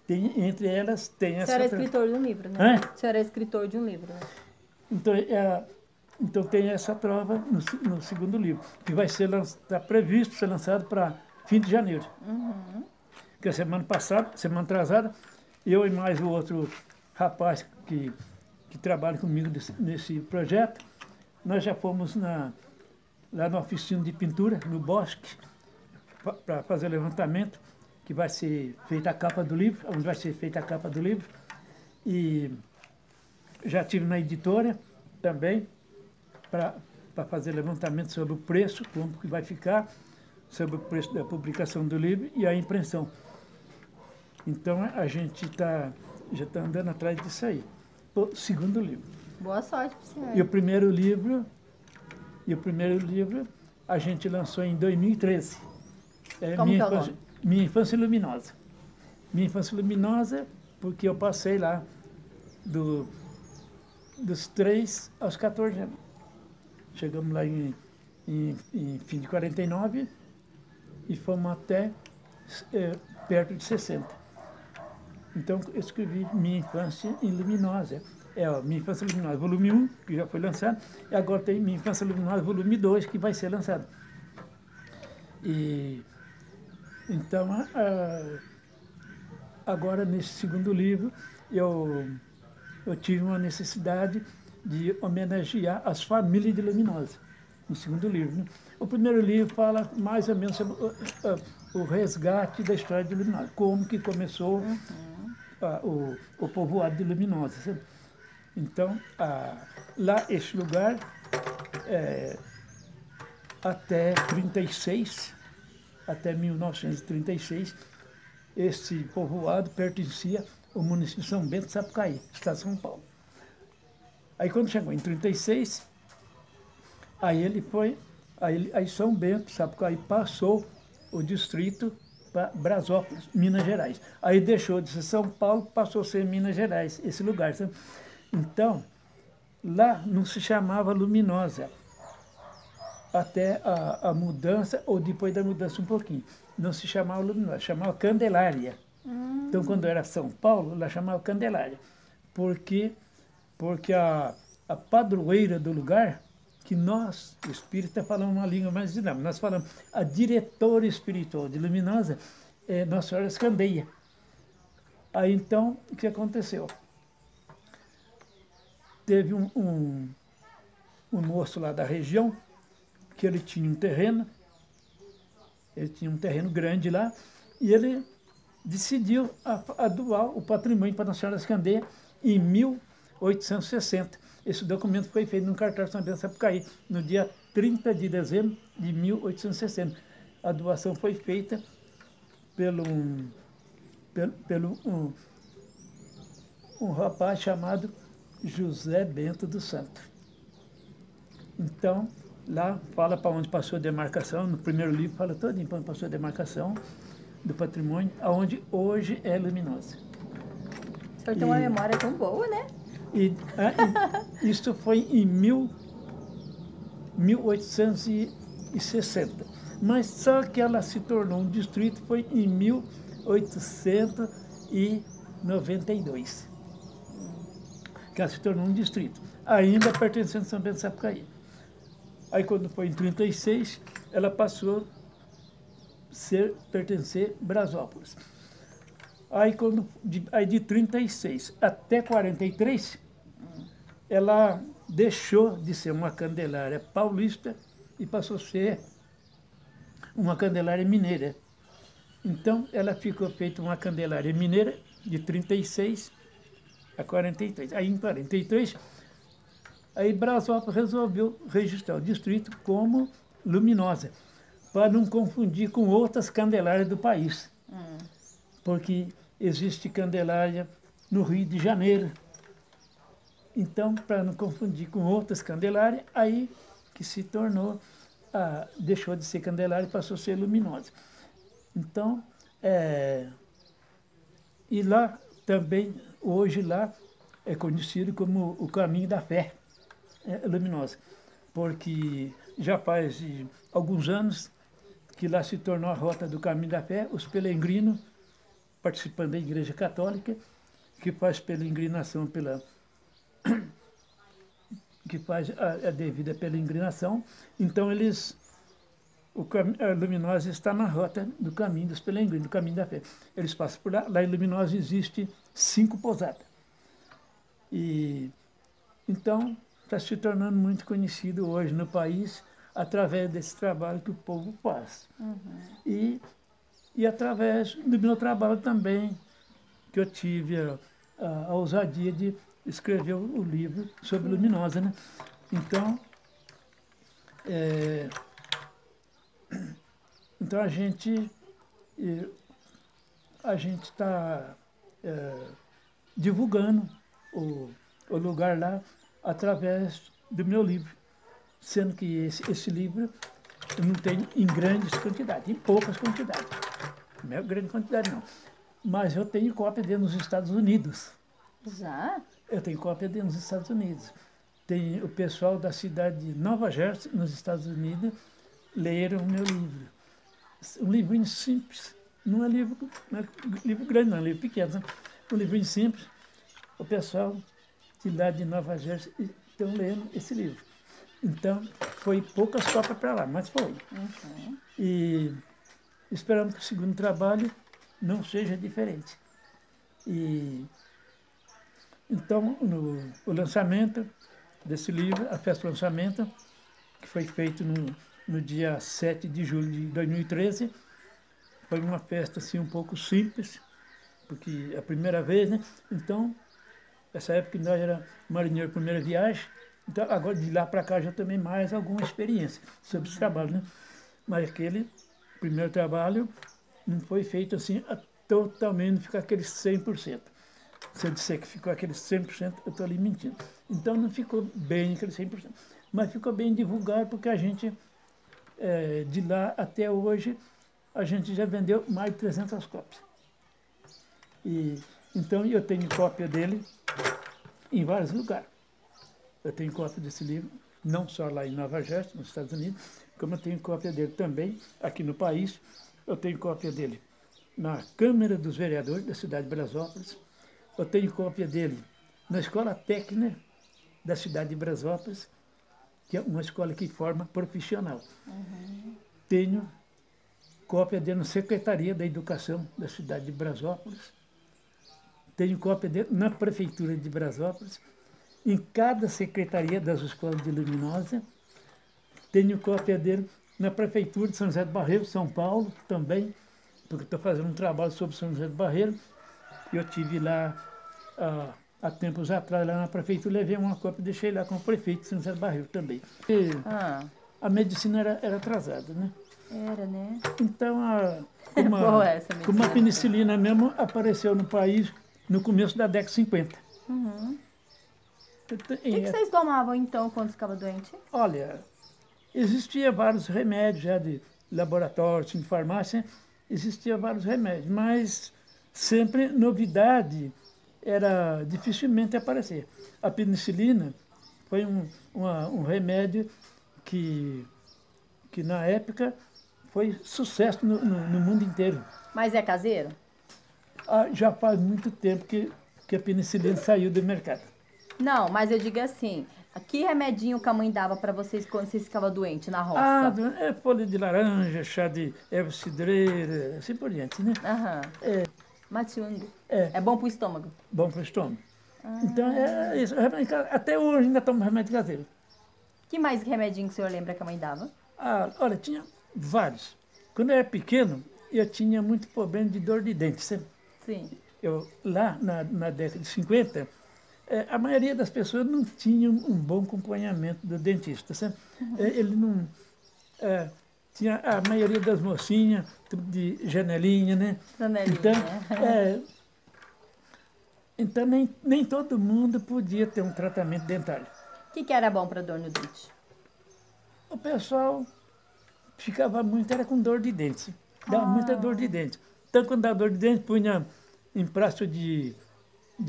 Entre elas tem O essa... senhor é escritor de um livro, né? Hã? O senhor é escritor de um livro, né? Então tem essa prova no segundo livro, que vai ser está previsto ser lançado para fim de janeiro. Porque a semana passada, semana atrasada, eu e mais o outro rapaz que trabalha comigo nesse projeto, nós já fomos lá na oficina de pintura, no Bosque, para fazer o levantamento, que vai ser feita a capa do livro, onde vai ser feita a capa do livro. E já tive na editora também, para fazer levantamento sobre o preço, como que vai ficar, sobre o preço da publicação do livro e a impressão. Então a gente já está andando atrás disso aí. O segundo livro. Boa sorte para o senhor. E o primeiro livro a gente lançou em 2013. Como que é o nome? Minha Infância Luminosa. Minha Infância Luminosa, porque eu passei lá dos 3 aos 14 anos. Chegamos lá em fim de 49 e fomos até perto de 60. Então, eu escrevi Minha Infância Luminosa. Minha Infância Luminosa, volume 1, que já foi lançado, e agora tem Minha Infância Luminosa, volume 2, que vai ser lançado. E, então, agora, nesse segundo livro, eu tive uma necessidade de homenagear as famílias de Luminosa, no segundo livro. Né? O primeiro livro fala mais ou menos sobre o resgate da história de Luminosa, como que começou o povoado de Luminosa. Sabe? Então, lá, este lugar, até 1936, esse povoado pertencia ao município de São Bento de Sapucaí, estado de São Paulo. Aí quando chegou em 36, aí São Bento, Sapucaí, passou o distrito para Brasópolis, Minas Gerais. Aí deixou de ser São Paulo, passou a ser Minas Gerais, esse lugar. Sabe? Então, lá não se chamava Luminosa, até a mudança, ou depois da mudança um pouquinho. Não se chamava Luminosa, chamava Candelária. Então, quando era São Paulo, ela chamava Candelária. Porque a padroeira do lugar, que nós, espíritas, falamos uma língua mais dinâmica. Nós falamos, a diretora espiritual de Luminosa é Nossa Senhora Escandeia. Aí, então, o que aconteceu? Teve um moço lá da região, que ele tinha um terreno grande lá, e ele decidiu a doar o patrimônio para Nossa Senhora Escandeia em 1860. Esse documento foi feito no cartório de São Bento de Sapucaí, no dia 30 de dezembro de 1860. A doação foi feita pelo um rapaz chamado José Bento dos Santos. Então, lá fala para onde passou a demarcação, no primeiro livro fala todinho para onde passou a demarcação do patrimônio, aonde hoje é Luminosa. O senhor tem uma memória tão boa, né? Isso foi em 1860. Mas só que ela se tornou um distrito foi em 1892. Que ela se tornou um distrito, ainda pertencendo a São Bento de Sapucaí. Aí quando foi em 36, ela passou a pertencer a Brasópolis. Aí de 36 até 43, ela deixou de ser uma Candelária paulista e passou a ser uma Candelária mineira. Então, ela ficou feita uma Candelária mineira de 36 a 43. Aí, em 43, aí Brasópolis resolveu registrar o distrito como Luminosa, para não confundir com outras Candelárias do país. Porque existe Candelária no Rio de Janeiro. Então, para não confundir com outras Candelárias, aí que se tornou, deixou de ser Candelária e passou a ser Luminosa. Então, e lá também, hoje lá, é conhecido como o Caminho da Fé Luminosa, porque já faz alguns anos que lá se tornou a rota do Caminho da Fé, os peregrinos participando da Igreja Católica, que faz peregrinação que faz a devida peregrinação. Então, a Luminosa está na rota do caminho dos peregrinos, do caminho da fé. Eles passam por lá. Lá em Luminosa existe 5 pousadas. E, então, está se tornando muito conhecido hoje no país através desse trabalho que o povo faz. E através do meu trabalho também, que eu tive a ousadia de escrever o livro sobre Luminosa, né? Então, então a gente está divulgando o lugar lá através do meu livro, sendo que esse livro eu não tenho em grandes quantidades, em poucas quantidades. Não é grande quantidade, não. Mas eu tenho cópia dele nos Estados Unidos. Já? Eu tenho cópia dele nos Estados Unidos. Tem o pessoal da cidade de Nova Jersey, nos Estados Unidos, leram o meu livro. Um livrinho simples. Não é livro grande, não, é livro pequeno. Né? Um livrinho simples. O pessoal de lá de Nova Jersey estão lendo esse livro. Então, foi poucas cópias para lá, mas foi. E esperamos que o segundo trabalho não seja diferente. E então, o lançamento desse livro, a festa do lançamento, que foi feito no dia 7 de julho de 2013, foi uma festa assim um pouco simples, porque é a primeira vez, né? Então, essa época nós era marinheiro primeira viagem, então agora de lá para cá já tomei mais alguma experiência sobre esse trabalho, né? Mas aquele primeiro trabalho não foi feito assim totalmente, não ficou aquele 100%. Se eu disser que ficou aquele 100%, eu estou ali mentindo. Então não ficou bem aquele 100%, mas ficou bem divulgado porque a gente, de lá até hoje, a gente já vendeu mais de 300 cópias. Então eu tenho cópia dele em vários lugares. Eu tenho cópia desse livro, não só lá em Nova Jersey, nos Estados Unidos, como eu tenho cópia dele também aqui no país. Eu tenho cópia dele na Câmara dos Vereadores da cidade de Brasópolis. Eu tenho cópia dele na Escola Técnica da cidade de Brasópolis, que é uma escola que forma profissional. Tenho cópia dele na Secretaria da Educação da cidade de Brasópolis. Tenho cópia dele na Prefeitura de Brasópolis, em cada secretaria das escolas de Luminosa. Tenho cópia dele na Prefeitura de São José do Barreiro, São Paulo, também, porque estou fazendo um trabalho sobre São José do Barreiro. Eu tive lá, há tempos atrás, lá na Prefeitura, levei uma cópia e deixei lá com o prefeito de São José do Barreiro também. E a medicina era atrasada, né? Era, né? Então, como a penicilina mesmo apareceu no país no começo da década de 50. O que vocês tomavam, então, quando ficava doente? Olha, existia vários remédios já de laboratório, de farmácia, existia vários remédios, mas sempre novidade era dificilmente aparecer. A penicilina foi um remédio que na época foi sucesso no mundo inteiro. Mas é caseiro? Já faz muito tempo que a penicilina saiu do mercado. Não, mas eu digo assim, que remedinho que a mãe dava para vocês quando vocês ficavam doentes na roça? Folha de laranja, chá de erva cidreira, assim por diante, né? Matiungo. É bom pro estômago? Bom pro estômago. Então, é isso. Até hoje ainda tomo remédio caseiro. Que mais remedinho que o senhor lembra que a mãe dava? Olha, tinha vários. Quando eu era pequeno, eu tinha muito problema de dor de dente, sabe? Sim. Lá na década de 50, a maioria das pessoas não tinha um bom acompanhamento do dentista, sabe? Ele não... tinha a maioria das mocinhas, tudo de janelinha, né? Janelinha. Então nem todo mundo podia ter um tratamento dentário. O que era bom para dor no dente? O pessoal ficava muito, era com dor de dente. Dava muita dor de dente. Então, quando dava dor de dente, punha em prato de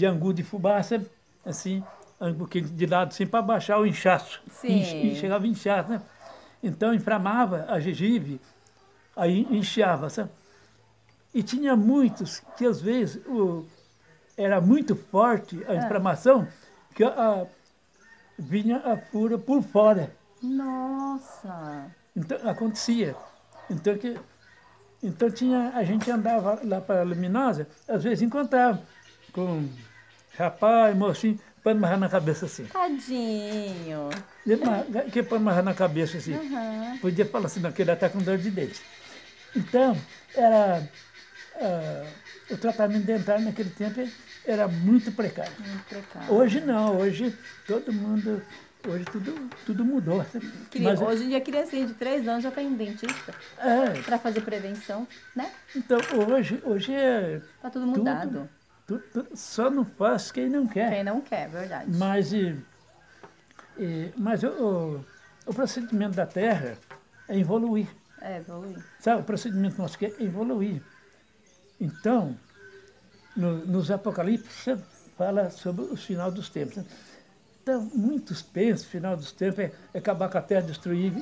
angu de fubá, sabe? Assim, um pouquinho de lado, assim, para baixar o inchaço. Sim. Chegava inchaço, né? Então, inflamava a gengiva, aí inchava, sabe? E tinha muitos que, às vezes, era muito forte a inflamação, que vinha a fura por fora. Nossa! Então, acontecia. Então, então a gente andava lá para a Luminosa, às vezes encontrava com rapaz, mocinho, pano amarrar na cabeça assim. Tadinho! Que pano amarrar na cabeça assim. Aham. Podia falar assim, não, que ele está com dor de dente. Então, era, o tratamento dentário naquele tempo era muito precário. Muito precário. Hoje não, hoje todo mundo, hoje tudo mudou. Mas, Hoje em dia, criancinha de 3 anos já tem dentista para fazer prevenção, né? então, hoje é Tá tudo mudado. só não faz quem não quer. Quem não quer, verdade. Mas o procedimento da Terra é evoluir. É, evoluir. Sabe, o procedimento nosso aqui é evoluir. Então, nos Apocalipse, fala sobre o final dos tempos. Né? Então, muitos pensam que o final dos tempos é acabar com a Terra, destruir.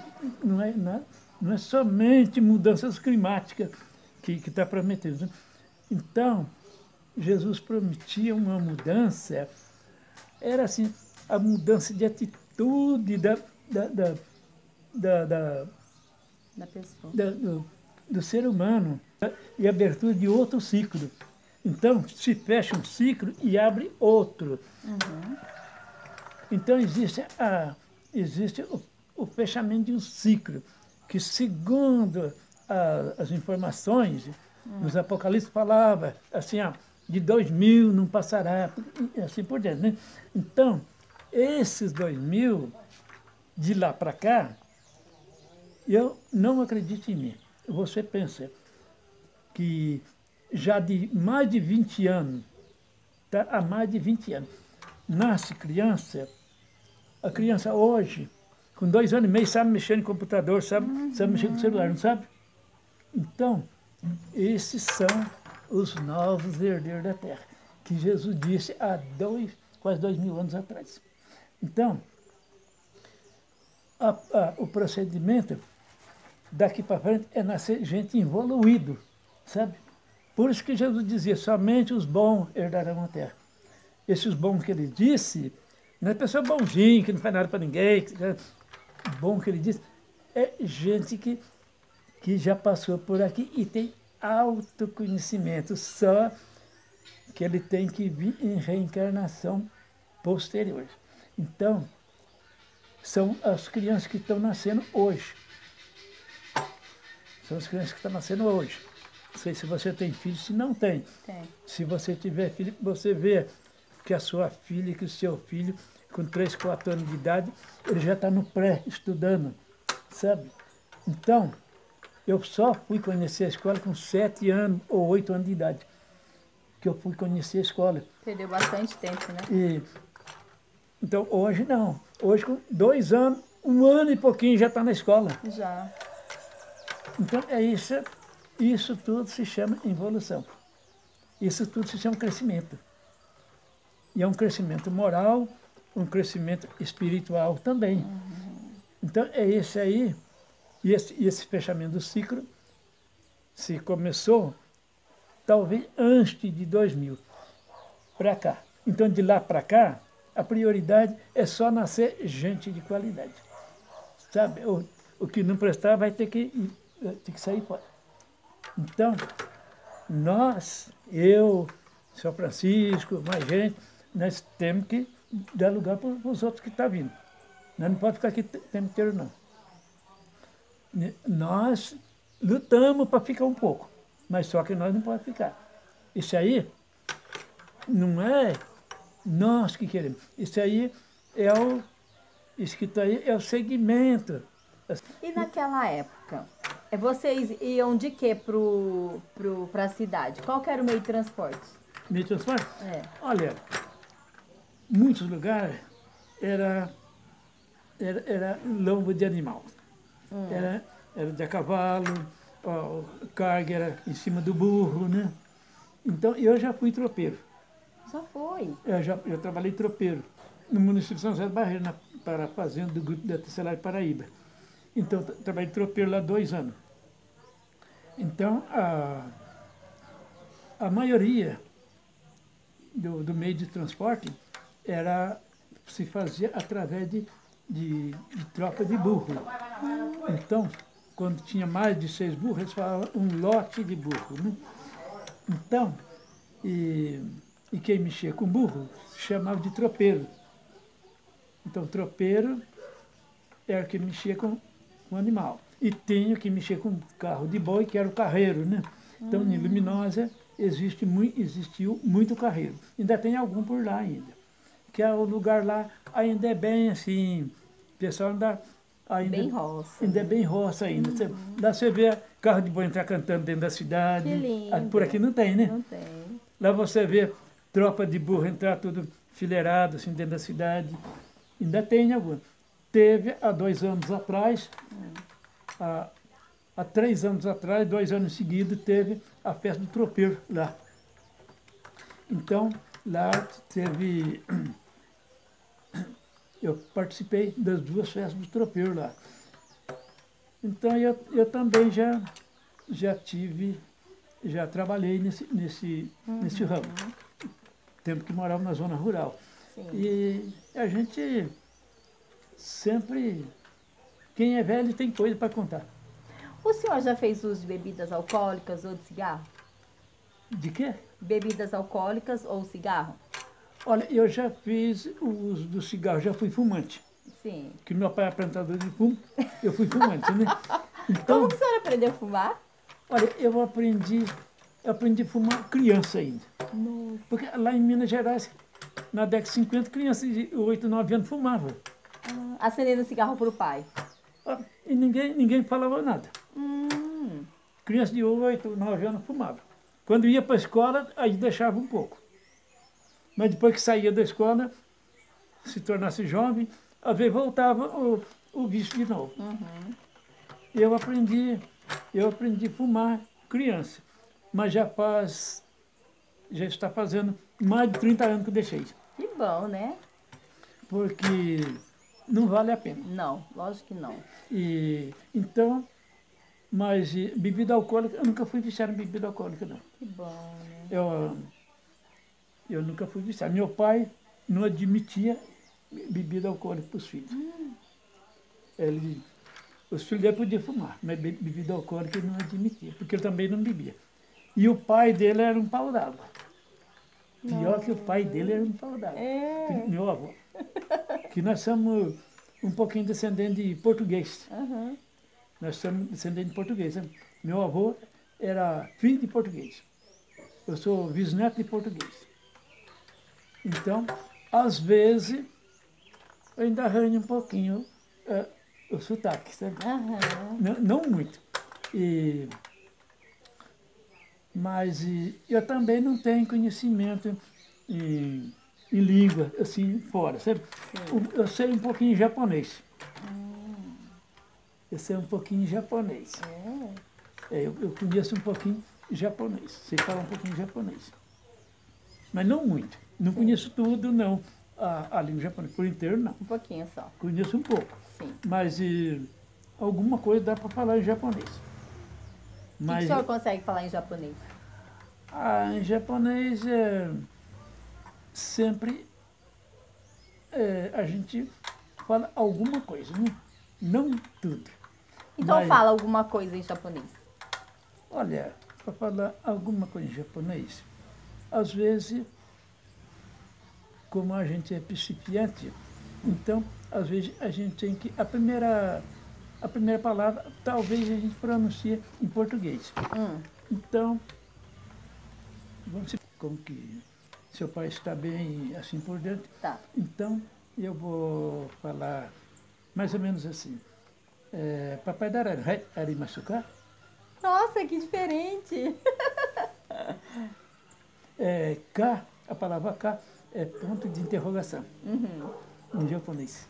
Não é somente mudanças climáticas que está prometido. Né? Então, Jesus prometia uma mudança, era assim, a mudança de atitude Da pessoa. do ser humano, né? E abertura de outro ciclo. Então, se fecha um ciclo e abre outro. Uhum. Então, existe o fechamento de um ciclo, que segundo as informações, nos Apocalipse falava assim, de 2000 não passará, e assim por diante. Né? Então, esses 2000, de lá para cá, eu não acredito em mim. Você pensa que já de mais de 20 anos, tá? Há mais de 20 anos, nasce criança, a criança hoje, com 2 anos e meio, sabe mexer no computador, sabe mexer no celular, não sabe? Então, esses são os novos herdeiros da terra, que Jesus disse há quase 2000 anos atrás. Então, o procedimento daqui para frente é nascer gente evoluído, sabe? Por isso que Jesus dizia, somente os bons herdarão a terra. Esses bons que ele disse, não é pessoa bonzinha, que não faz nada para ninguém, bom que ele disse, é gente que já passou por aqui e tem autoconhecimento, só que ele tem que vir em reencarnação posterior. Então, são as crianças que estão nascendo hoje. São as crianças que estão nascendo hoje. Não sei se você tem filho, se não tem. Tem. Se você tiver filho, você vê que a sua filha, que o seu filho, com 3, 4 anos de idade, ele já está no pré, estudando, sabe? Então, eu só fui conhecer a escola com 7 anos ou 8 anos de idade, que eu fui conhecer a escola. Perdeu bastante tempo, né? Então, hoje não. Hoje, com 2 anos, 1 ano e pouquinho, já está na escola. Já. Então, é isso. Isso tudo se chama evolução. Isso tudo se chama crescimento. E é um crescimento moral, um crescimento espiritual também. Então, é esse aí, e esse fechamento do ciclo se começou, talvez, antes de 2000, para cá. Então, de lá para cá, a prioridade é só nascer gente de qualidade. Sabe, o que não prestar vai ter que sair fora. Então, eu, São Francisco, mais gente, nós temos que dar lugar para os outros que estão vindo. Nós não podemos ficar aqui o tempo inteiro, não. Nós lutamos para ficar um pouco, mas só que nós não podemos ficar. Isso aí não é nós que queremos. Isso aí isso que está aí é o segmento. E naquela época, vocês iam de quê para a cidade? Qual que era o meio de transporte? Meio de transporte? É. Olha, muitos lugares era lombo de animal. Era de a cavalo, carga era em cima do burro, né? Então, eu já fui tropeiro. Só foi? Eu trabalhei tropeiro no município de São José do Barreiro, para a fazenda do grupo da Tecelagem Paraíba. Então, trabalhei tropeiro lá 2 anos. Então, a maioria do meio de transporte se fazia através de tropa de burro. Então, quando tinha mais de 6 burros, eles falavam um lote de burro, né? Então, e quem mexia com burro se chamava de tropeiro. Então, tropeiro era quem mexia com o animal. E tinha que mexer com carro de boi, que era o carreiro, né? Então, em Luminosa existiu muito carreiro. Ainda tem algum por lá ainda. Que é o lugar lá ainda é bem assim, o pessoal ainda Bem roça. ainda é bem roça ainda. Lá você vê carro de boi entrar cantando dentro da cidade. Que lindo. Por aqui não tem, né? Não tem. Lá você vê tropa de burro entrar tudo fileirado assim dentro da cidade. Ainda tem alguma. Teve há 2 anos atrás, há 3 anos atrás, 2 anos seguidos, teve a festa do tropeiro lá. Então, lá teve... Eu participei das 2 festas do tropeiro lá. Então, eu também já trabalhei nesse ramo. Tempo que morava na zona rural. Sim. E a gente sempre... Quem é velho tem coisa para contar. O senhor já fez uso de bebidas alcoólicas ou de cigarro? De quê? Bebidas alcoólicas ou cigarro? Olha, eu já fiz o uso do cigarro, já fui fumante. Sim. Que meu pai é plantador de fumo, eu fui fumante, né? Como Então, que o senhor aprendeu a fumar? olha, eu aprendi a fumar criança ainda. Nossa. Porque lá em Minas Gerais, na década de 50, crianças de 8, 9 anos fumavam. Acendendo cigarro pro pai. E ninguém falava nada. Hum. Criança de 8, 9 anos fumava. Quando ia para a escola, aí deixava um pouco. Mas depois que saía da escola, se tornasse jovem, às vezes voltava o vício de novo. Eu aprendi a fumar criança, mas já está fazendo mais de 30 anos que eu deixei. Que bom, né? Porque não vale a pena. Não, lógico que não. Então, mas bebida alcoólica, eu nunca fui viciado em bebida alcoólica, não. Que bom, né? Eu nunca fui viciado. Meu pai não admitia bebida alcoólica para os filhos. Os filhos dele podiam fumar, mas bebida alcoólica ele não admitia, porque ele também não bebia. E o pai dele era um pau d'água. Pior que o pai dele era um pau d'água. É. Meu avô. Que nós somos um pouquinho descendentes de português. Nós somos descendentes de português. Sabe? Meu avô era filho de português. Eu sou bisneto de português. Então, às vezes, eu ainda arranho um pouquinho o sotaque, sabe? Não muito. Mas eu também não tenho conhecimento em língua, assim, fora, sabe? Eu sei um pouquinho japonês. Eu sei um pouquinho japonês. Eu conheço um pouquinho japonês. Sei falar um pouquinho japonês. Mas não muito. Não conheço tudo, não. A língua japonesa por inteiro, não. Um pouquinho só. Conheço um pouco. Sim. Mas alguma coisa dá para falar em japonês. O que o senhor consegue falar em japonês? Em japonês sempre a gente fala alguma coisa, né? Não tudo. Então fala alguma coisa em japonês. Olha, para falar alguma coisa em japonês, às vezes, como a gente é principiante, então, às vezes a gente tem que... A primeira palavra, talvez a gente pronuncie em português. Então, vamos ver como que seu pai está bem assim por dentro. Tá. Então, eu vou falar mais ou menos assim. Papai Darari, arimasuka? Nossa, que diferente! Ka, a palavra ka é ponto de interrogação em japonês.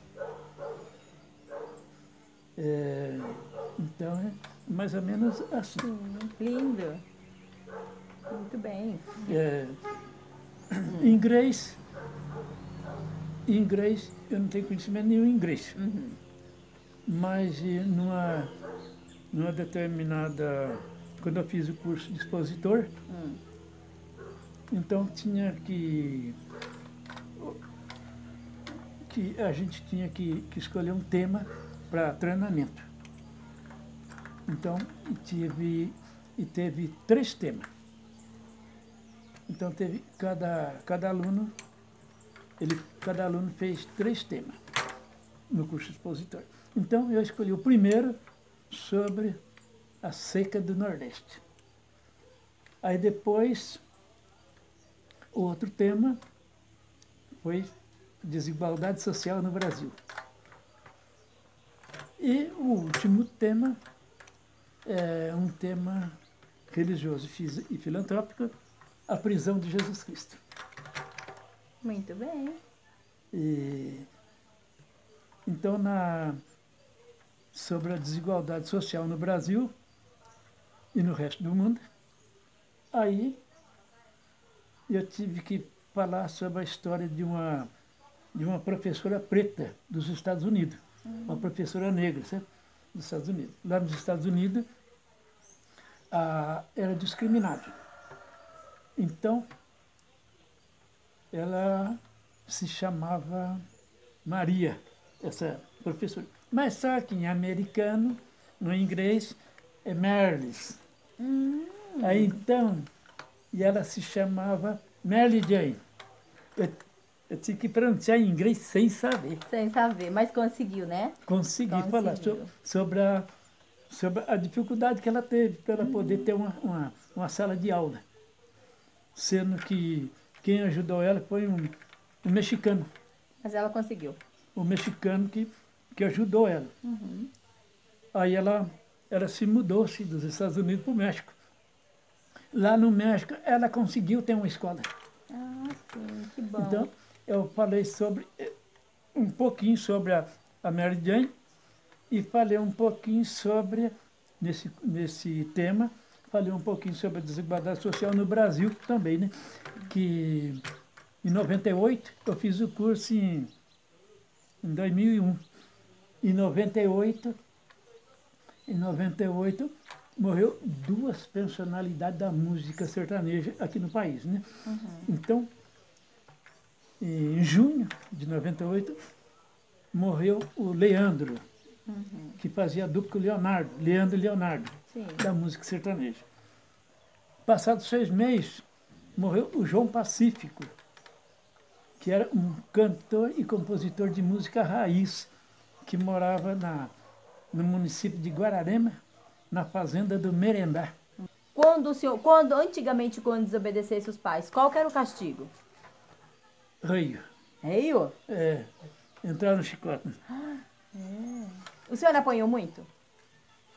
Então, é mais ou menos assim. Lindo. Muito bem. Inglês, eu não tenho conhecimento nenhum em inglês. Mas numa determinada... Quando eu fiz o curso de expositor, Então tinha que a gente tinha que escolher um tema para treinamento. Então, teve 3 temas. Então teve cada aluno fez 3 temas no curso expositor. Então eu escolhi o primeiro sobre a seca do Nordeste. Aí depois o outro tema foi desigualdade social no Brasil. E o último tema é um tema religioso e filantrópico, a prisão de Jesus Cristo. Muito bem. E, então, sobre a desigualdade social no Brasil e no resto do mundo, aí eu tive que falar sobre a história de uma professora preta dos Estados Unidos, uma professora negra, certo? Dos Estados Unidos. Lá nos Estados Unidos, era discriminado. Então, ela se chamava Maria, essa professora. Mas só que em americano, no inglês, é Marlis. Aí então, e ela se chamava Mary Jane. Eu tinha que pronunciar em inglês sem saber. Sem saber, mas conseguiu, né? Consegui falar sobre a dificuldade que ela teve para ela poder ter uma sala de aula. Sendo que quem ajudou ela foi um mexicano. Mas ela conseguiu. O mexicano que ajudou ela. Aí ela se mudou-se dos Estados Unidos para o México. Lá no México, ela conseguiu ter uma escola. Ah, sim, que bom. Então, eu falei um pouquinho sobre a Mary Jane e falei um pouquinho sobre, nesse tema, falei um pouquinho sobre a desigualdade social no Brasil também, né? Que em 98 eu fiz o curso em 2001. Em 98 morreu 2 personalidades da música sertaneja aqui no país, né? Então, em junho de 98, morreu o Leandro, que fazia dupla com o Leandro e Leonardo, Sim. da música sertaneja. Passados 6 meses, morreu o João Pacífico, que era um cantor e compositor de música raiz, que morava no município de Guararema, na fazenda do Merendá. Antigamente, quando desobedecesse os pais, qual que era o castigo? Reio. Reio? Entrar no chicote. O senhor apanhou muito?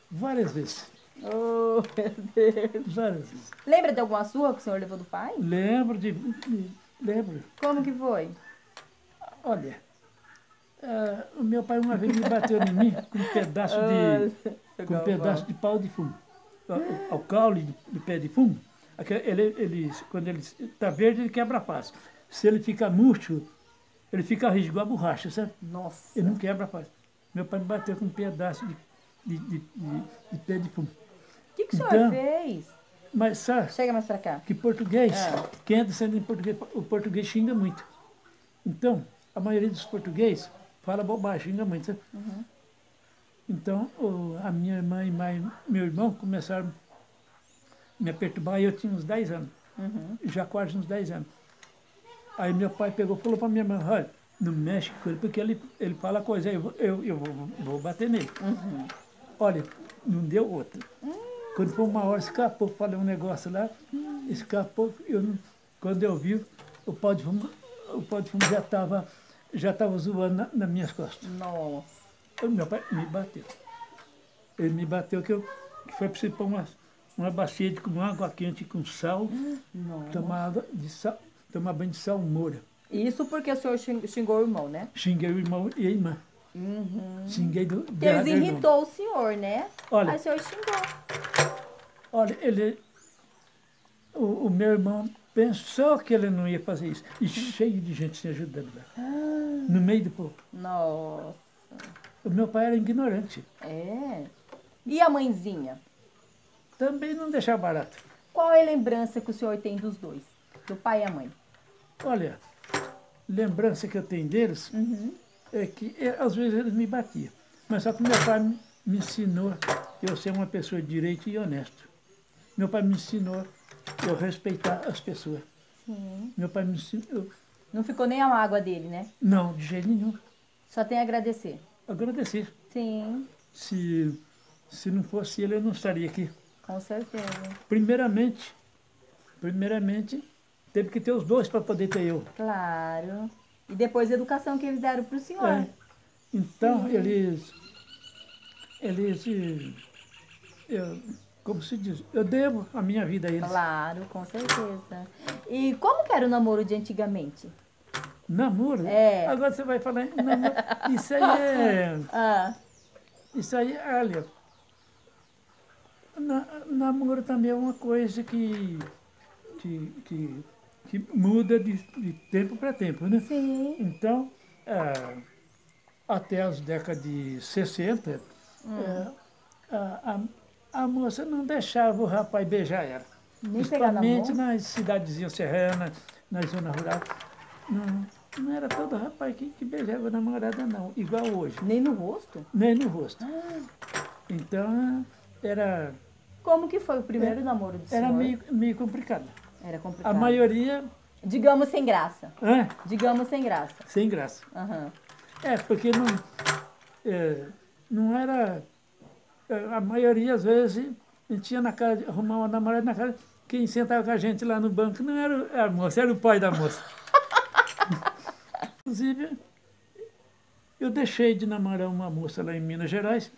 Várias vezes. Oh, meu Deus. Várias vezes. Lembra de alguma surra que o senhor levou do pai? Lembro. Como que foi? Olha, o meu pai uma vez me bateu em mim com um pedaço de pau de fumo. O caule de pé de fumo, quando ele está verde, ele quebra fácil. Se ele fica murcho, ele fica rígido, igual a borracha, sabe? Nossa. Ele não quebra fácil. Meu pai me bateu com um pedaço de pé de fumo. O que o senhor fez? Mas sabe Chega mais pra cá. que português, quem é descendente de português, o português xinga muito. Então, a maioria dos portugueses fala bobagem, xinga muito, sabe? Então, a minha irmã e meu irmão começaram a me perturbar e eu tinha uns 10 anos. Já quase uns 10 anos. Aí meu pai falou para minha irmã, olha, não mexe com ele, porque ele fala coisa, eu vou bater nele. Olha, não deu outra. Quando foi uma hora, escapou, falei um negócio lá, escapou, quando eu vi, o pó de fumo já estava zoando nas minhas costas. Nossa. Meu pai me bateu. Ele me bateu que foi preciso pôr uma bacia com água quente com sal, tomar banho de salmoura. Isso porque o senhor xingou o irmão, né? Xinguei o irmão e a irmã. Xinguei Porque eles irritou o senhor, né? Olha, aí o senhor xingou. Olha, o meu irmão pensou que ele não ia fazer isso. E cheio de gente se ajudando lá. No meio do povo. Nossa. O meu pai era ignorante. E a mãezinha? Também não deixava barato. Qual é a lembrança que o senhor tem dos dois? do pai e a mãe? Olha, lembrança que eu tenho deles é que às vezes eles me batiam. Mas só que meu pai me ensinou eu ser uma pessoa direita e honesta. Meu pai me ensinou eu respeitar as pessoas. Sim. Meu pai me ensinou. Não ficou nem a mágoa dele, né? Não, de jeito nenhum. Só tem a agradecer. Agradecer. Sim, Se não fosse ele, eu não estaria aqui. com certeza. Primeiramente, teve que ter os dois para poder ter eu. Claro. E depois a educação que eles deram para o senhor. É. Então, Sim. como se diz, eu devo a minha vida a eles. Claro, com certeza. E como que era o namoro de antigamente? Namoro? É. Agora você vai falar, namoro. Isso aí é, Ah, olha, namoro também é uma coisa que muda de tempo para tempo, né? sim. Então, até as décadas de 60, a moça não deixava o rapaz beijar ela. Nem pegar na Principalmente mão? nas cidadezinhas serranas, na zona rural. Não era todo rapaz que beijava a namorada, não, igual hoje. Nem no rosto? Nem no rosto. Então, era Como que foi o primeiro namoro do senhor? meio complicado. Era A complicado. maioria, Digamos sem graça. é, Digamos sem graça. sem graça. Aham. Porque não era. A maioria, às vezes, a gente ia na casa, arrumar uma namorada na casa, quem sentava com a gente lá no banco não era a moça, era o pai da moça. Inclusive, eu deixei de namorar uma moça lá em Minas Gerais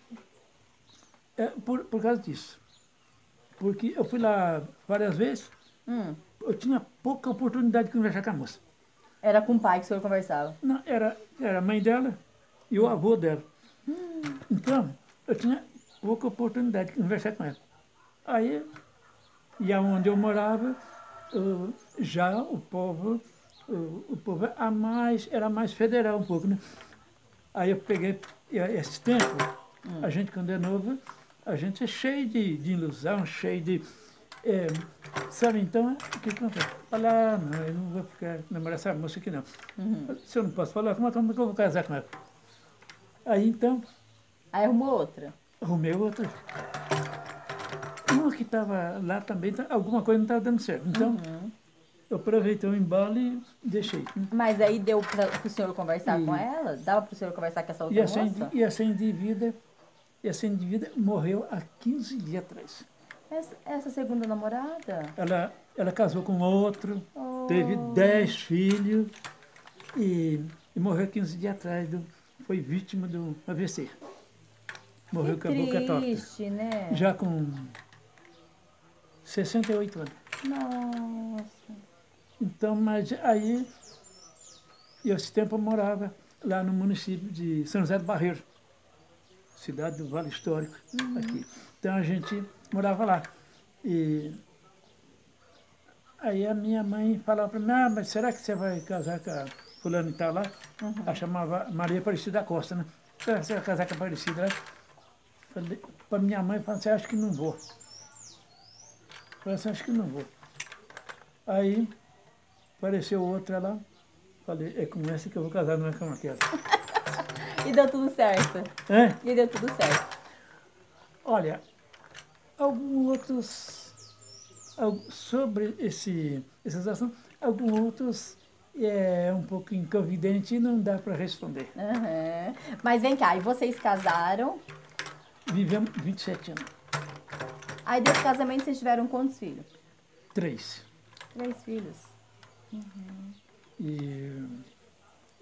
por causa disso. Porque eu fui lá várias vezes, eu tinha pouca oportunidade de conversar com a moça. Era com o pai que o senhor conversava. Não, era a mãe dela e o avô dela. Então, eu tinha pouca oportunidade de conversar com ela. Aí, e aonde eu morava, já o povo era mais federal um pouco, né? Aí eu peguei esse tempo, a gente quando é novo, a gente é cheio de ilusão, cheio de... sabe, então, o que acontece? Falar, não, eu não vou ficar namorar essa moça aqui não. Se eu não posso falar, como é que eu vou casar com ela? Aí então, Aí arrumou outra. arrumei outra. Uma que estava lá também, alguma coisa não estava dando certo. Então, eu aproveitei o embalo e deixei. Mas aí deu para o senhor conversar com ela? Dava para o senhor conversar com essa outra moça? E essa indivídua morreu há 15 dias atrás. Essa segunda namorada? Ela casou com outro, Oh. teve 10 filhos e morreu 15 dias atrás. Foi vítima do AVC. Morreu com a boca torta. Triste, né? Já com 68 anos. Nossa. Então, mas aí, esse tempo eu morava lá no município de São José do Barreiro, cidade do Vale Histórico, aqui. Então a gente morava lá. E aí a minha mãe falava para mim, mas será que você vai casar com a fulana e tal lá? Ela chamava Maria Aparecida da Costa, né? Será que você vai casar com a Aparecida lá? Falei para minha mãe, falei, você acha que não vou? Falei assim, acho que não vou. Aí apareceu outra lá, falei, é com essa que eu vou casar, não é com aquela. E deu tudo certo. É? E deu tudo certo. Olha, alguns outros, sobre esses assuntos, alguns outros é um pouco inconfidente e não dá para responder. Aham. Mas vem cá, e vocês casaram? Vivemos 27 anos. Aí desse casamento vocês tiveram quantos filhos? 3. 3 filhos. E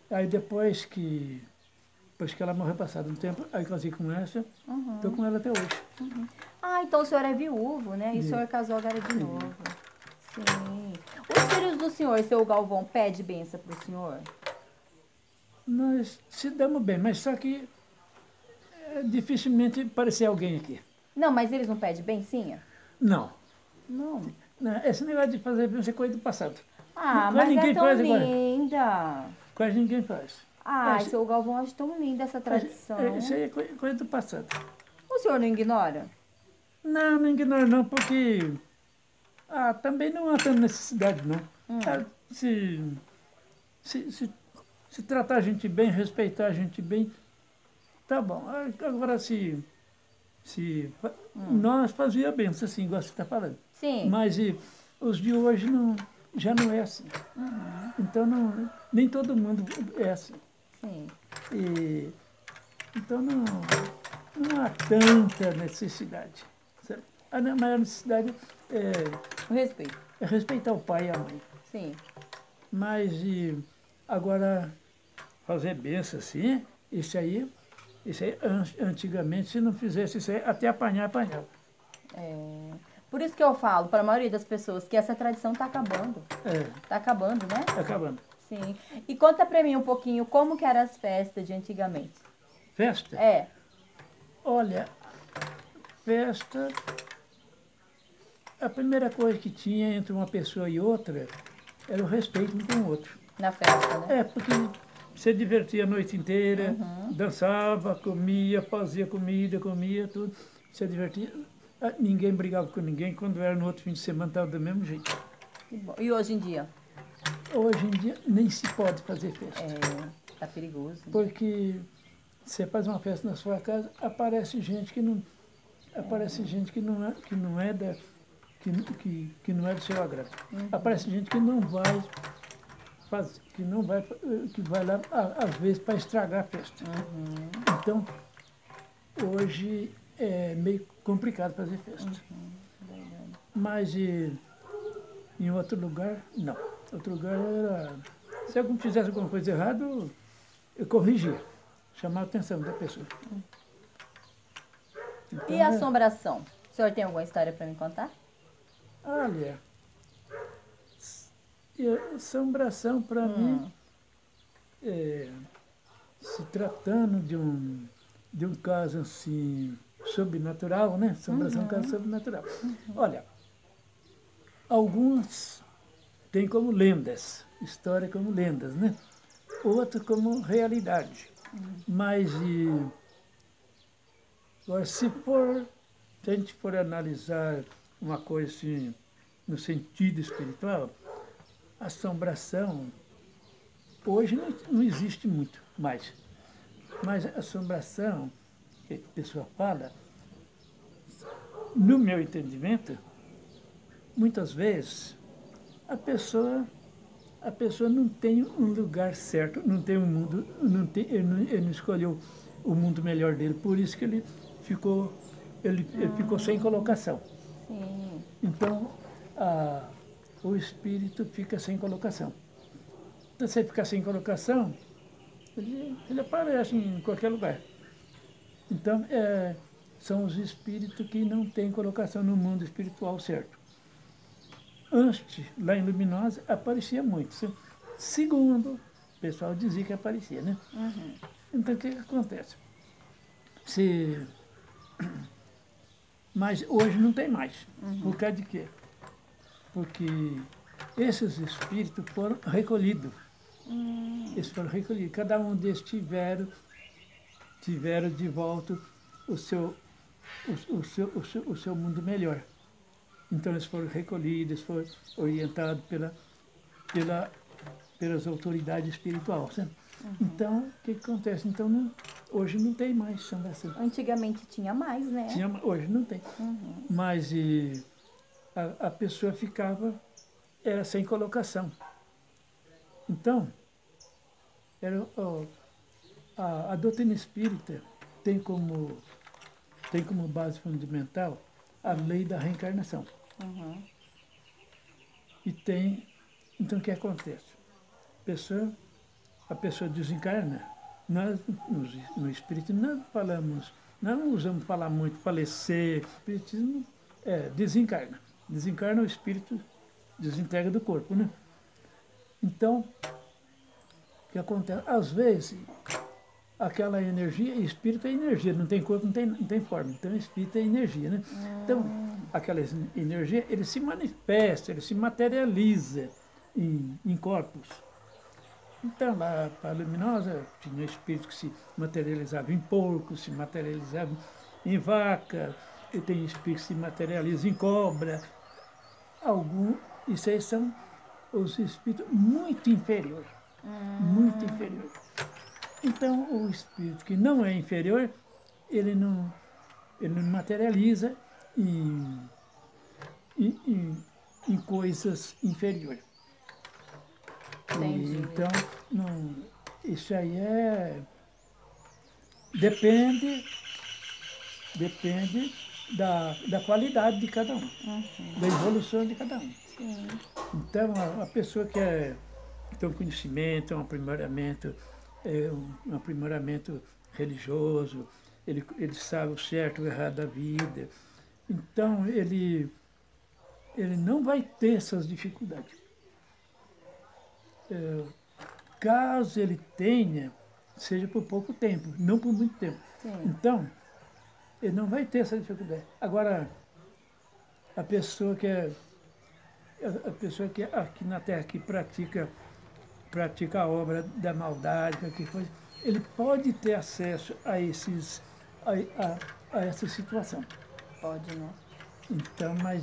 aí depois que ela morreu passado um tempo, aí casei com essa, estou com ela até hoje. Ah, então o senhor é viúvo, né? E o senhor casou agora de novo. Sim. Os filhos do senhor, seu Galvão, pede benção pro senhor? Nós se damos bem, mas só que dificilmente aparecer alguém aqui. Não, mas eles não pedem bencinha? Não. Não. Não, esse negócio de fazer bênção é coisa do passado. Ah, Quase mas ninguém é tão faz agora. linda. Quase ninguém faz. Ai, Esse- seu Galvão, acho tão linda essa tradição. Isso aí é coisa do passado. O senhor não ignora? Não ignoro não, porque também não há tanta necessidade, não. Ah, se tratar a gente bem, respeitar a gente bem, tá bom. Agora, nós fazia bem, assim, igual você está falando. Sim. Mas os de hoje já não é assim. Então, nem todo mundo é assim. Sim. Então, não há tanta necessidade. Sabe? A maior necessidade O respeito. é respeitar o pai e a mãe. Sim. Mas agora, fazer benção assim, isso aí, antigamente, se não fizesse isso aí, até apanhava. É, por isso que eu falo para a maioria das pessoas que essa tradição está acabando. Está acabando, né? Acabando. Sim. E conta para mim um pouquinho como que eram as festas de antigamente. Festa? É. Olha, festa, a primeira coisa que tinha entre uma pessoa e outra era o respeito um com o outro. Na festa, né? Porque você divertia a noite inteira, dançava, comia, fazia comia tudo. Você divertia. Ninguém brigava com ninguém. Quando era no outro fim de semana, estava do mesmo jeito. Que bom. E hoje em dia? Hoje em dia nem se pode fazer festa. Tá perigoso. Porque você faz uma festa na sua casa, aparece gente que não é do seu agrado. Aparece gente que não vai que vai lá às vezes para estragar a festa. Então, hoje é meio complicado fazer festa. Mas em outro lugar, não. Outro lugar era. Se alguém fizesse alguma coisa errada, eu corrigia. Chamava a atenção da pessoa. Então, E a assombração? O senhor tem alguma história para me contar? Olha, assombração para mim, se tratando de um caso assim, sobrenatural, né? Assombração é um caso sobrenatural. Olha, alguns têm como lendas, história como lendas, né? Outros como realidade. Mas, agora, se a gente for analisar uma coisa assim, no sentido espiritual, a assombração hoje não existe muito mais. Mas a assombração, que a pessoa fala, no meu entendimento, muitas vezes a pessoa não tem um lugar certo, não tem um mundo, ele não escolheu o mundo melhor dele, por isso que ele ficou sem colocação. Sim. Então, o espírito fica sem colocação. Então, se ele ficar sem colocação, ele aparece em qualquer lugar. Então, são os espíritos que não têm colocação no mundo espiritual certo. Antes, lá em Luminosa, aparecia muito. Segundo, o pessoal dizia que aparecia, né? Então, o que acontece? Mas hoje não tem mais. Por causa de quê? Porque esses espíritos foram recolhidos. Eles foram recolhidos. Cada um deles tiveram de volta o seu mundo melhor. Então eles foram recolhidos, foram orientados pelas autoridades espirituais. Sabe? Então, o que acontece? Então, hoje não tem mais assombração. Antigamente tinha mais, né? Hoje não tem. Mas a pessoa era sem colocação. Então, a doutrina espírita tem como base fundamental a lei da reencarnação. E então o que acontece? A pessoa desencarna. Nós, no Espírito, não usamos falar muito falecer. O Espiritismo desencarna. Desencarna, o Espírito desintegra do corpo, né? Então, o que acontece? Às vezes, aquela energia, espírito é energia, não tem corpo, não tem forma. Então, espírito é energia, né? Então, aquela energia, ele se manifesta, ele se materializa em corpos. Então, lá para a Luminosa, tinha espírito que se materializava em porco, se materializava em vaca, e tem espírito que se materializa em cobra. Isso aí são os espíritos muito inferiores. Muito inferior. Então, o espírito que não é inferior, ele não materializa em coisas inferiores. Entendi. Então, não, isso aí depende da qualidade de cada um, da evolução de cada um. Sim. Então, a pessoa que tem um conhecimento, um aprimoramento religioso, ele sabe o certo e o errado da vida, então ele não vai ter essas dificuldades. Caso ele tenha, seja por pouco tempo, não por muito tempo. Sim. Então, ele não vai ter essa dificuldade. Agora, a pessoa que aqui na Terra que pratica a obra da maldade, qualquer coisa, ele pode ter acesso a essa situação. Pode, né? Então, mas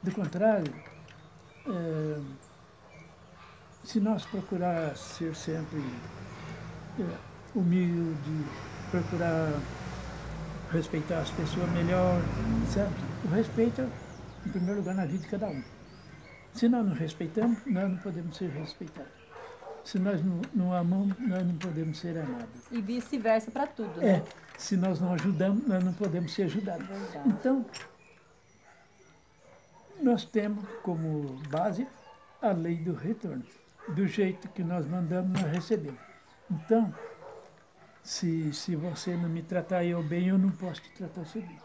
do contrário, se nós procurar ser sempre humilde, procurar respeitar as pessoas melhor, certo? O respeito é, em primeiro lugar, na vida de cada um. Se nós não respeitamos, nós não podemos ser respeitados. Se nós não amamos, nós não podemos ser amados. E vice-versa para tudo, né? Se nós não ajudamos, nós não podemos ser ajudados. Verdade. Então, nós temos como base a lei do retorno. Do jeito que nós mandamos, nós recebemos. Então, se você não me tratar eu bem, eu não posso te tratar você bem.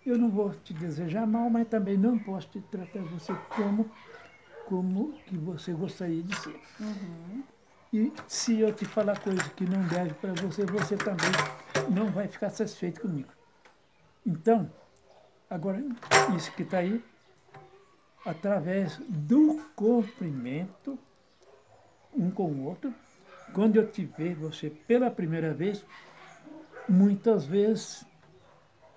Eu não vou te desejar mal, mas também não posso te tratar você como que você gostaria de ser. E se eu te falar coisa que não deve para você, você também não vai ficar satisfeito comigo. Então, agora, isso que está aí, através do cumprimento, um com o outro, quando eu te ver você pela primeira vez, muitas vezes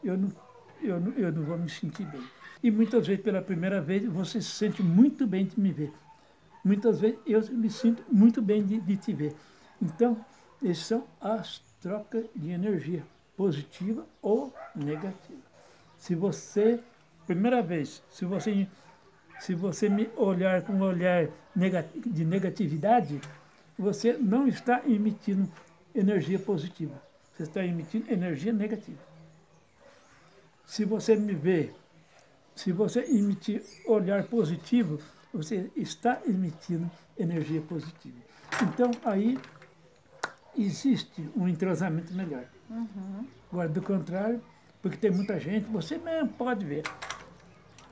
eu não vou me sentir bem. E muitas vezes, pela primeira vez, você se sente muito bem de me ver. Muitas vezes eu me sinto muito bem de te ver. Então, essas são as trocas de energia, positiva ou negativa. Se você, primeira vez, se você me olhar com um olhar de negatividade, você não está emitindo energia positiva. Você está emitindo energia negativa. Se você me vê, se você emitir olhar positivo, você está emitindo energia positiva. Então, aí existe um entrosamento melhor. Agora, do contrário, porque tem muita gente, você mesmo pode ver.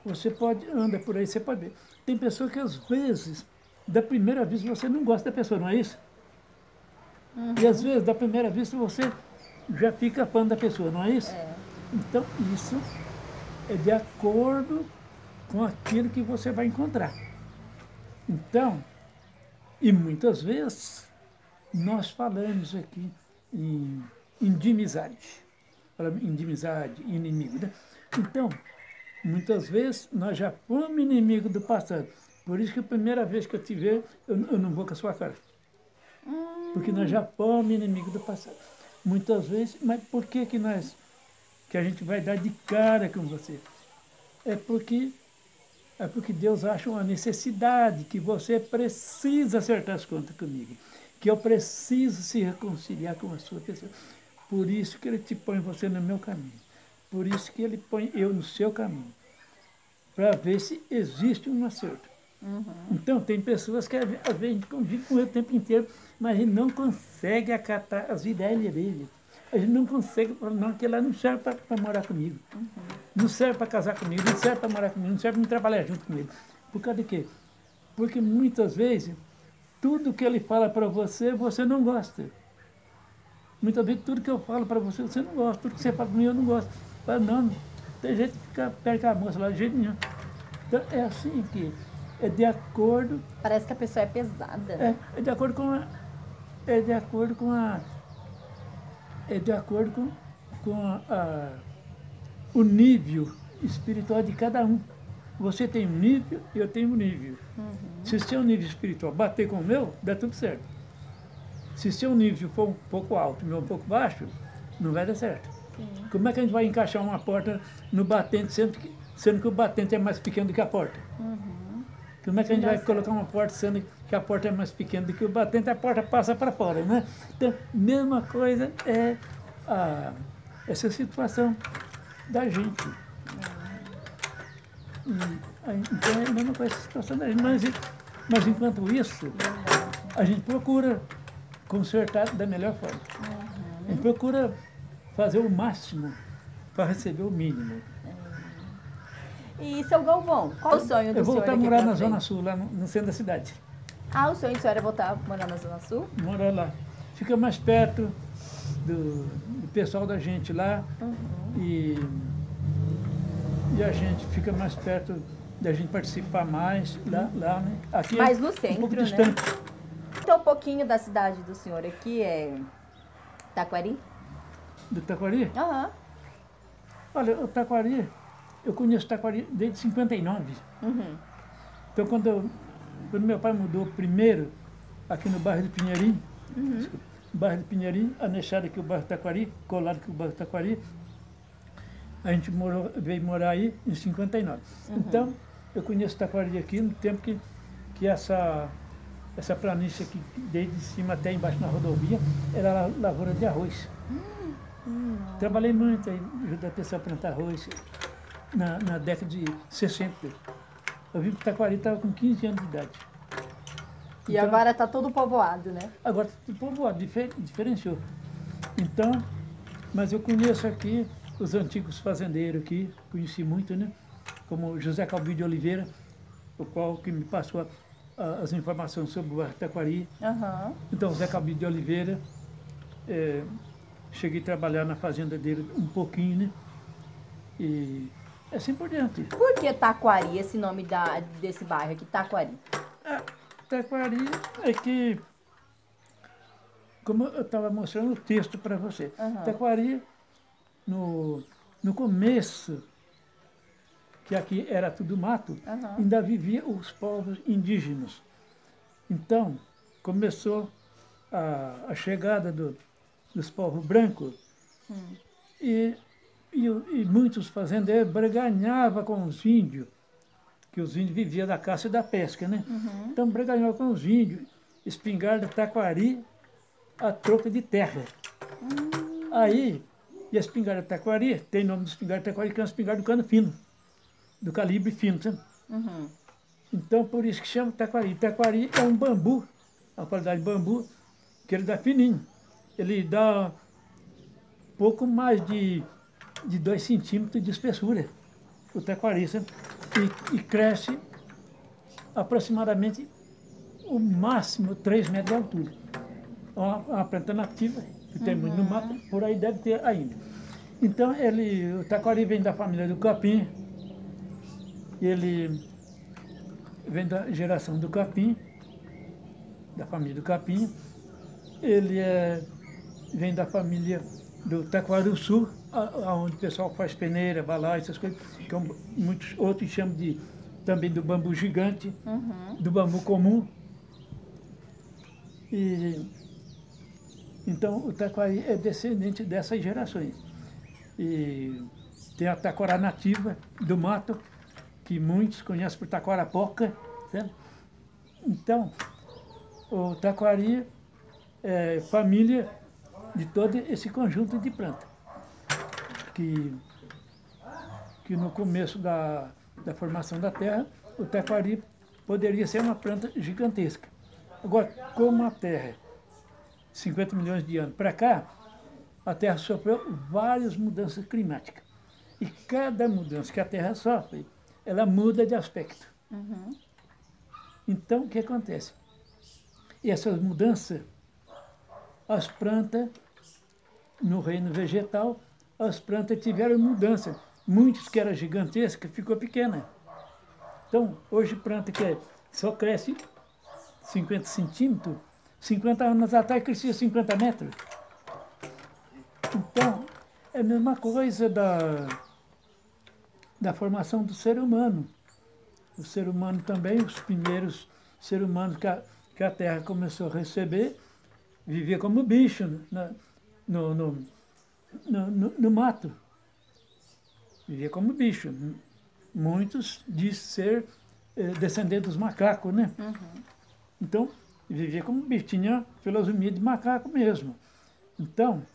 Você anda por aí, você pode ver. Tem pessoa que às vezes, da primeira vista, você não gosta da pessoa, não é isso? E às vezes, da primeira vista, você já fica fã da pessoa, não é isso? Então, isso é de acordo com aquilo que você vai encontrar. Então, e muitas vezes, nós falamos aqui em inimizade. Falamos em inimizade, inimigo, né? Então, muitas vezes, nós já fomos inimigo do passado. Por isso que a primeira vez que eu te ver, eu não vou com a sua cara. Porque nós já fomos inimigo do passado. Muitas vezes, mas por que a gente vai dar de cara com você? É porque Deus acha uma necessidade, que você precisa acertar as contas comigo, que eu preciso se reconciliar com a sua pessoa. Por isso que Ele te põe você no meu caminho. Por isso que Ele põe eu no seu caminho. Para ver se existe um acerto. Então, tem pessoas que às vezes a gente convive com ele o tempo inteiro, mas a gente não consegue acatar as ideias dele. A gente não consegue falar, não, aquilo lá não serve para morar comigo. Não serve para casar comigo, não serve para morar comigo, não serve para me trabalhar junto com ele. Por causa de quê? Porque muitas vezes, tudo que ele fala para você, você não gosta. Muitas vezes, tudo que eu falo para você, você não gosta. Tudo que você fala para mim, eu não gosto. Fala, não, tem jeito de ficar perto da moça lá, de jeito nenhum. Então, é assim que é de acordo... Parece que a pessoa é pesada. É de acordo com o nível espiritual de cada um. você tem um nível e eu tenho um nível. Se o seu nível espiritual bater com o meu, dá tudo certo. Se o seu nível for um pouco alto e o meu um pouco baixo, não vai dar certo. Como é que a gente vai encaixar uma porta no batente, sendo que o batente é mais pequeno do que a porta? Como é que a gente vai colocar uma porta sendo que a porta é mais pequena do que o batente, a porta passa para fora, né? Então, mesma coisa é essa situação da gente. Então é a mesma coisa essa situação da gente. Mas enquanto isso, a gente procura consertar da melhor forma. A gente procura fazer o máximo para receber o mínimo. E, seu Galvão, qual o sonho do Eu vou senhor voltar a daqui morar pra na frente? Zona Sul, lá no centro da cidade. Ah, o sonho do senhor é voltar a morar na Zona Sul? Morar lá. Fica mais perto do pessoal da gente lá e a gente fica mais perto da gente participar mais lá, né? Aqui Mais no um centro, pouco né? distante. Então, um pouquinho da cidade do senhor aqui é Taquari? Do Taquari. Aham. Olha, o Taquari, eu conheço Taquari desde 59. Então, quando meu pai mudou primeiro aqui no bairro de Pinheirinho, bairro de Pinheirinho, anexado aqui o bairro Taquari, colado com o bairro Taquari, a gente veio morar aí em 59. Então, eu conheço Taquari aqui no tempo que essa planície aqui, desde cima até embaixo na rodovia, era lavoura de arroz. Trabalhei muito aí, ajudei a pessoa a plantar arroz na década de 60. Eu vim para Taquari, estava com 15 anos de idade. E Então, agora tá todo povoado, né? agora o povo diferenciou. Então, mas eu conheço aqui os antigos fazendeiros aqui, conheci muito, né? Como José Calbi de Oliveira, o qual que me passou as informações sobre o bairro Taquari. Aham. Então, José Calbi de Oliveira, cheguei a trabalhar na fazenda dele um pouquinho, né? E assim por diante. Por que Taquari, esse nome desse bairro aqui, Taquari? Taquari é que, como eu estava mostrando o texto para você, Taquari, no começo, que aqui era tudo mato, ainda vivia os povos indígenas. Então, começou a chegada dos povos brancos e muitos fazendeiros barganhavam com os índios, que os índios viviam da caça e da pesca, né? Então, barganhavam com os índios, espingarda Taquari, a troca de terra. Aí, e a espingarda Taquari, tem nome de espingarda Taquari, que é uma espingarda do cano fino, do calibre fino, sabe? Então, por isso que chama Taquari. Taquari é um bambu, a qualidade de bambu, que ele dá fininho. Ele dá pouco mais de 2 centímetros de espessura, o taquari, sabe? E cresce aproximadamente o máximo 3 metros de altura. É uma planta nativa, que tem muito no mato, por aí deve ter ainda. Então, o taquari vem da família do capim, ele vem da geração do capim, da família do capim, ele vem da família do taquarussu, onde o pessoal faz peneira, balaio, essas coisas, que muitos outros chamam também do bambu gigante, do bambu comum. Então, o taquari é descendente dessas gerações. E tem a taquara nativa do mato, que muitos conhecem por taquarapoca, certo? Então, o taquari é família de todo esse conjunto de plantas, que no começo da formação da terra, o taquari poderia ser uma planta gigantesca. Agora, como a terra, 50 milhões de anos para cá, a terra sofreu várias mudanças climáticas. E cada mudança que a terra sofre, ela muda de aspecto. Então, o que acontece? E essas mudanças, as plantas, no reino vegetal, as plantas tiveram mudança. Muitas que eram gigantescas, ficou pequena. Então, hoje planta que só cresce 50 centímetros, 50 anos atrás crescia 50 metros. Então, é a mesma coisa da formação do ser humano. o ser humano também, os primeiros seres humanos que a Terra começou a receber, vivia como bicho no, no, no mato. Vivia como bicho. Muitos dizem ser descendentes dos macacos, né? Então, vivia como bicho, tinha filosofia de macaco mesmo. Então,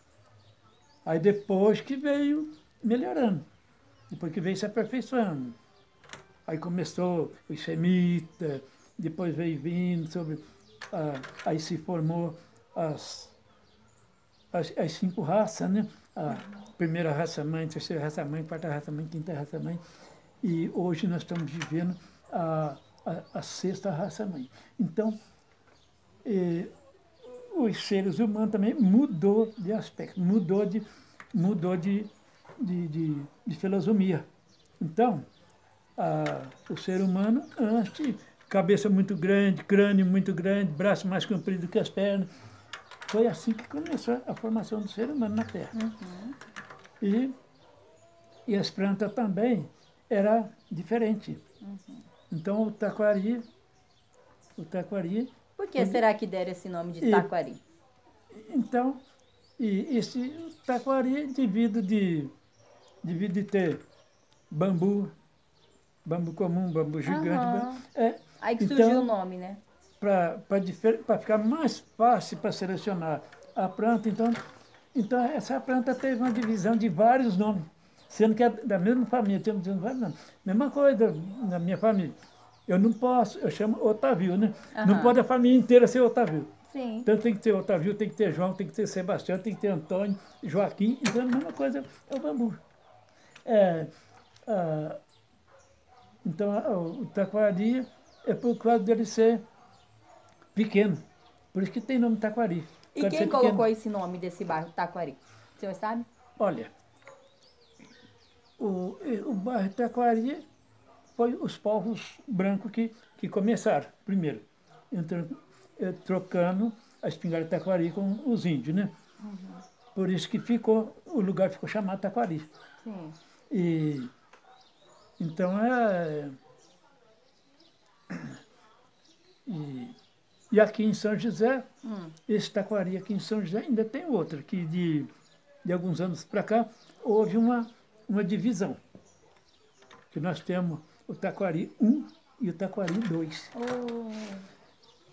aí depois que veio melhorando, depois que veio se aperfeiçoando. Aí começou os semitas, depois veio vindo sobre. Aí se formou as 5 raças, né? A primeira raça-mãe, terceira raça-mãe, quarta raça-mãe, quinta raça-mãe. E hoje nós estamos vivendo a sexta raça-mãe. Então, os seres humanos também mudou de aspecto, mudou de filosofia. Então, o ser humano, antes, cabeça muito grande, crânio muito grande, braço mais comprido que as pernas. Foi assim que começou a formação do ser humano na Terra. E as plantas também era diferente. Então o taquari. Por que será que deram esse nome de taquari? Então, e esse taquari, devido de ter bambu comum, bambu gigante. Aí que então, surgiu o nome, né? Para ficar mais fácil para selecionar a planta, então essa planta teve uma divisão de vários nomes, sendo que é da mesma família, temos vários nomes. Mesma coisa na minha família. Eu não posso, eu chamo Otávio, né? Não pode a família inteira ser Otávio. Sim. Então tem que ter Otávio, tem que ter João, tem que ter Sebastião, tem que ter Antônio, Joaquim, então a mesma coisa é o bambu. Então o taquari é por causa dele ser pequeno. Por isso que tem nome Taquari. E quem colocou esse nome desse bairro, Taquari? O senhor sabe? Olha, o bairro Taquari foi os povos brancos que começaram primeiro, trocando a espingarda Taquari com os índios, né? Por isso que o lugar ficou chamado Taquari. Sim. Então E aqui em São José, esse taquari aqui em São José, ainda tem outro, que de alguns anos para cá, houve uma divisão. Que nós temos o taquari 1 e o taquari 2.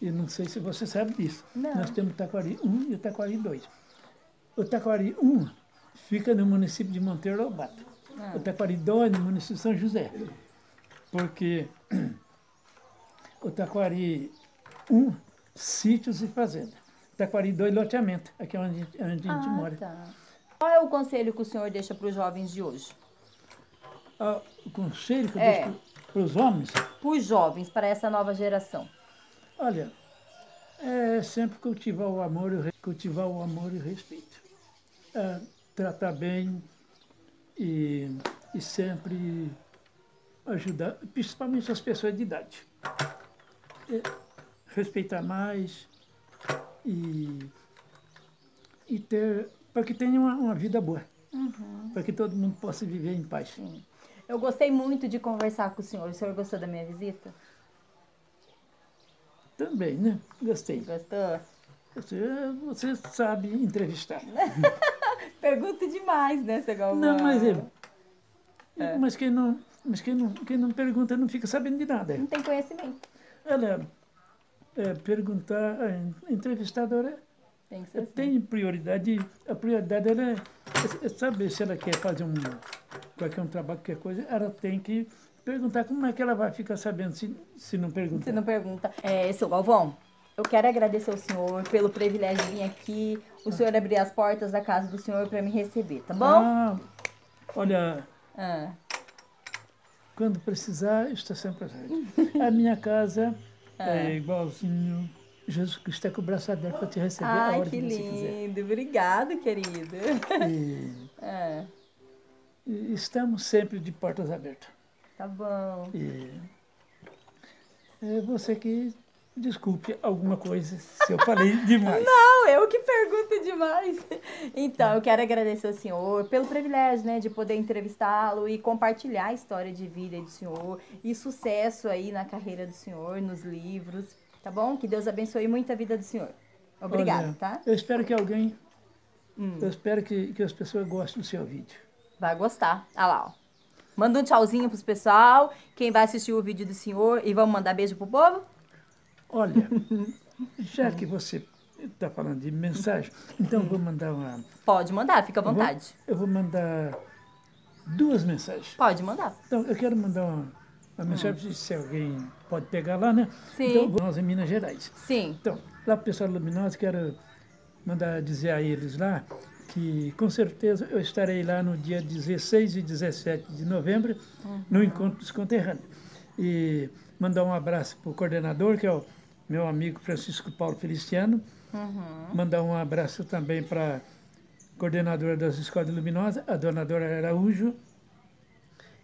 E não sei se você sabe disso. Não. Nós temos o taquari 1 e o taquari 2. O taquari 1 fica no município de Monteiro Lobato. O taquari 2 no município de São José. Porque o taquari 1, sítios e fazendas. Taquari 2, loteamento, aqui é onde a gente mora. Tá. Qual é o conselho que o senhor deixa para os jovens de hoje? O conselho que eu deixo para os homens? Para os jovens, para essa nova geração. Olha, é sempre cultivar o amor e o respeito. Tratar bem e sempre ajudar, principalmente as pessoas de idade. Respeitar mais e ter, para que tenha uma vida boa, para que todo mundo possa viver em paz. Sim. Eu gostei muito de conversar com o senhor. O senhor gostou da minha visita? Também, né? Gostei. Gostou? Você sabe entrevistar. Pergunto demais, né, seu Galvão? Não, mas quem não pergunta não fica sabendo de nada. Não tem conhecimento. Ela perguntar, a entrevistadora tem que ser assim. Tem prioridade, a prioridade dela é saber se ela quer fazer qualquer trabalho, qualquer coisa, ela tem que perguntar como é que ela vai ficar sabendo se não perguntar. Se não pergunta. Seu Galvão, eu quero agradecer ao senhor pelo privilégio de vir aqui, o senhor abrir as portas da casa do senhor para me receber, tá bom? Olha, quando precisar, está sempre presente. A minha casa é igualzinho. Jesus Cristo é com o braço aberto para te receber a hora que você quiser. Ai, que lindo. Obrigada, querido. E estamos sempre de portas abertas. Tá bom. Você que desculpe alguma coisa se eu falei demais. Não, eu que pergunto demais. Então, eu quero agradecer ao senhor pelo privilégio, né, de poder entrevistá-lo e compartilhar a história de vida do senhor e sucesso aí na carreira do senhor, nos livros, tá bom? Que Deus abençoe muito a vida do senhor. Obrigada, Olha, tá? eu espero que alguém, eu espero que as pessoas gostem do seu vídeo. Vai gostar. Olha lá, ó. Manda um tchauzinho pros pessoal, quem vai assistir o vídeo do senhor, e vamos mandar beijo pro povo? Olha, já que você está falando de mensagem, então eu vou mandar uma... Pode mandar, fica à vontade. Eu vou mandar 2 mensagens. Pode mandar. Então, eu quero mandar uma mensagem, se alguém pode pegar lá, né? Sim. Então, nós em Minas Gerais. Sim. Então, lá para o pessoal Luminosa, quero mandar dizer a eles lá que, com certeza, eu estarei lá no dia 16 e 17 de novembro, no Encontro dos Conterrâneos. E mandar um abraço para o coordenador, que é o meu amigo Francisco Paulo Feliciano. Mandar um abraço também para a coordenadora das Escolas Luminosas, a dona Dora Araújo,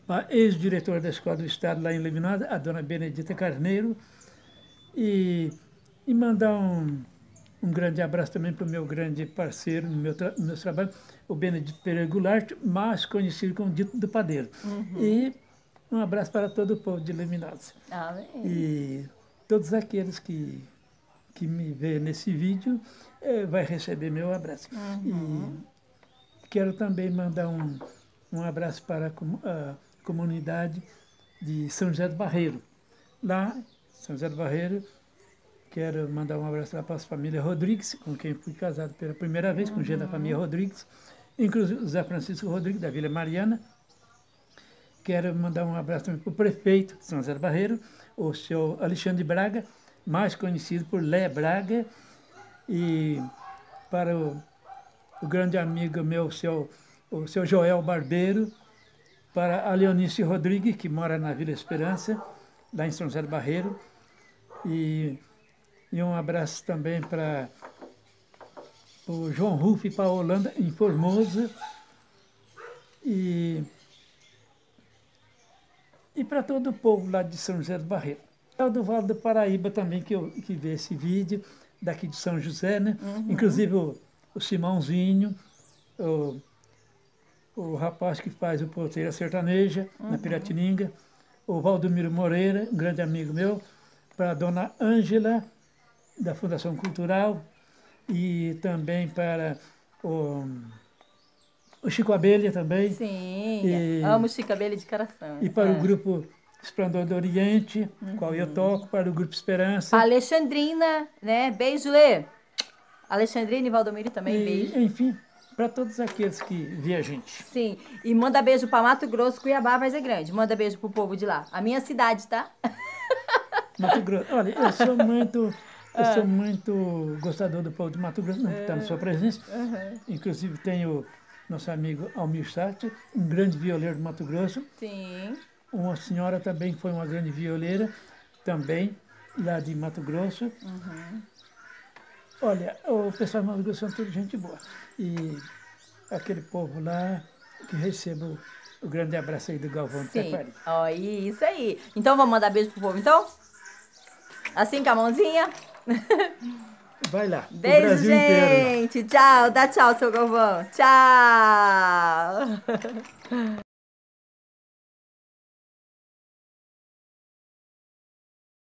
a ex-diretora da Escola do Estado lá em Luminosa, a dona Benedita Carneiro, e mandar um grande abraço também para o meu grande parceiro no meu trabalho, o Benedito Pereira Goulart, mais conhecido como Dito do Padeiro. E um abraço para todo o povo de Luminosa. Amém. E todos aqueles que me vê nesse vídeo vai receber meu abraço. E quero também mandar um abraço para a comunidade de São José do Barreiro. Lá, São José do Barreiro, quero mandar um abraço lá para a família Rodrigues, com quem fui casado pela primeira vez, com gente da família Rodrigues, inclusive o Zé Francisco Rodrigues, da Vila Mariana. Quero mandar um abraço também para o prefeito de São José do Barreiro, o senhor Alexandre Braga, mais conhecido por Lé Braga, e para o grande amigo meu, o seu Joel Barbeiro, para a Leonice Rodrigues, que mora na Vila Esperança, lá em São José do Barreiro, e um abraço também para o João Rufo e para a Holanda, em Formosa, e para todo o povo lá de São José do Barreiro. É do Vale do Paraíba também, que vê esse vídeo, daqui de São José, né? Inclusive o Simãozinho, o rapaz que faz o Porteira Sertaneja, na Piratininga, o Valdomiro Moreira, um grande amigo meu, para a dona Ângela, da Fundação Cultural, e também para o Chico Abelha também. Sim, amo o Chico Abelha de coração. E para o grupo Esplendor do Oriente, qual eu toco, para o Grupo Esperança. A Alexandrina, né? Beijo, Lê. Alexandrina e Valdomiro também, beijo. Enfim, para todos aqueles que vê a gente. Sim, e manda beijo para Mato Grosso, Cuiabá, Várzea Grande. Manda beijo pro povo de lá. A minha cidade, tá? Mato Grosso. Olha, eu sou muito gostador do povo de Mato Grosso, não está na sua presença. Inclusive tenho nosso amigo Almir Sartre, um grande violeiro de Mato Grosso. Sim. Uma senhora também que foi uma grande violeira, também lá de Mato Grosso. Olha, o pessoal de Mato Grosso são tudo gente boa. E aquele povo lá que receba o grande abraço aí do Galvão do Taquari. Ó, isso aí. Então vamos mandar beijo pro povo, então? Assim com a mãozinha? Vai lá. Beijo, Brasil gente. Inteiro. Tchau. Dá tchau, seu Galvão. Tchau.